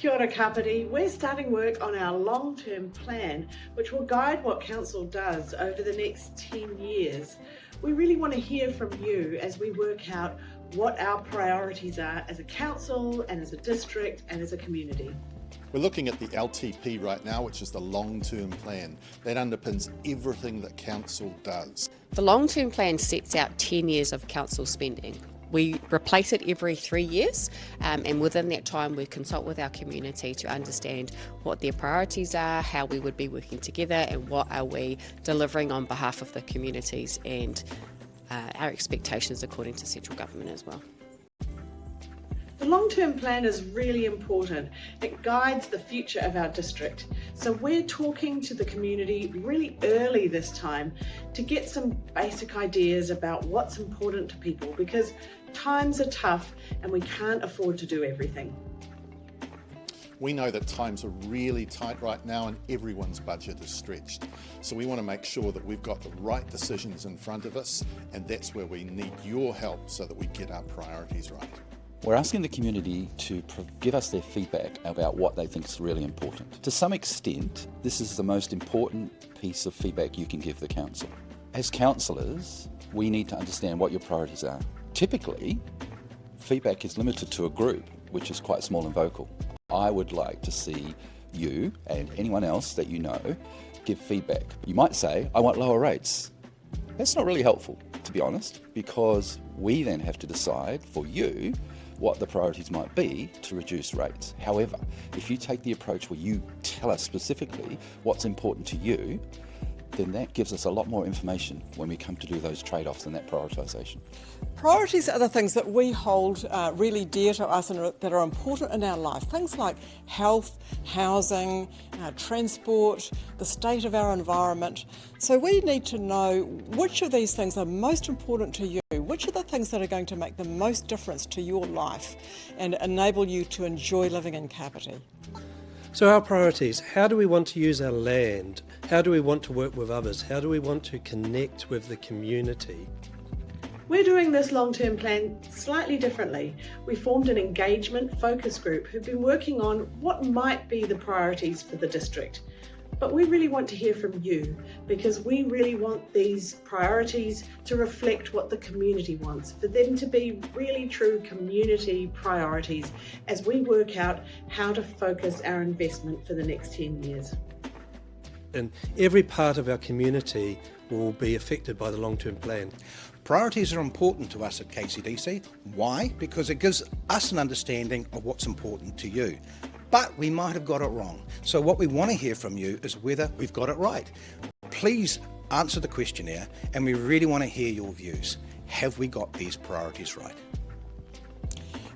Kia ora kapiti. We're starting work on our long-term plan, which will guide what Council does over the next 10 years. We really want to hear from you as we work out what our priorities are as a council and as a district and as a community. We're looking at the LTP right now, which is the long-term plan. That underpins everything that Council does. The long-term plan sets out 10 years of council spending. We replace it every 3 years, and within that time we consult with our community to understand what their priorities are, how we would be working together, and what are we delivering on behalf of the communities and our expectations according to central government as well. The long-term plan is really important. It guides the future of our district. So we're talking to the community really early this time to get some basic ideas about what's important to people, because times are tough and we can't afford to do everything. We know that times are really tight right now and everyone's budget is stretched. So we want to make sure that we've got the right decisions in front of us, and that's where we need your help so that we get our priorities right. We're asking the community to give us their feedback about what they think is really important. To some extent, this is the most important piece of feedback you can give the council. As councillors, we need to understand what your priorities are. Typically, feedback is limited to a group, which is quite small and vocal. I would like to see you and anyone else that you know give feedback. You might say, I want lower rates. That's not really helpful, to be honest, because we then have to decide for you what the priorities might be to reduce rates. However, if you take the approach where you tell us specifically what's important to you, then that gives us a lot more information when we come to do those trade-offs and that prioritisation. Priorities are the things that we hold really dear to us and that are important in our life. Things like health, housing, transport, the state of our environment. So we need to know which of these things are most important to you, which are the things that are going to make the most difference to your life and enable you to enjoy living in Kapiti. So our priorities: how do we want to use our land? How do we want to work with others? How do we want to connect with the community? We're doing this long-term plan slightly differently. We formed an engagement focus group who've been working on what might be the priorities for the district. But we really want to hear from you, because we really want these priorities to reflect what the community wants, for them to be really true community priorities as we work out how to focus our investment for the next 10 years. And every part of our community will be affected by the long-term plan. Priorities are important to us at KCDC. Why? Because it gives us an understanding of what's important to you. But we might have got it wrong. So what we want to hear from you is whether we've got it right. Please answer the questionnaire, and we really want to hear your views. Have we got these priorities right?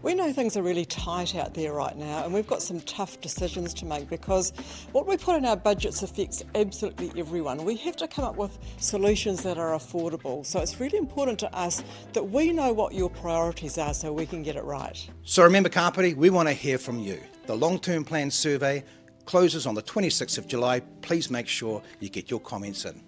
We know things are really tight out there right now, and we've got some tough decisions to make, because what we put in our budgets affects absolutely everyone. We have to come up with solutions that are affordable. So it's really important to us that we know what your priorities are so we can get it right. So remember, Kapiti, we want to hear from you. The long-term plan survey closes on the 26th of July. Please make sure you get your comments in.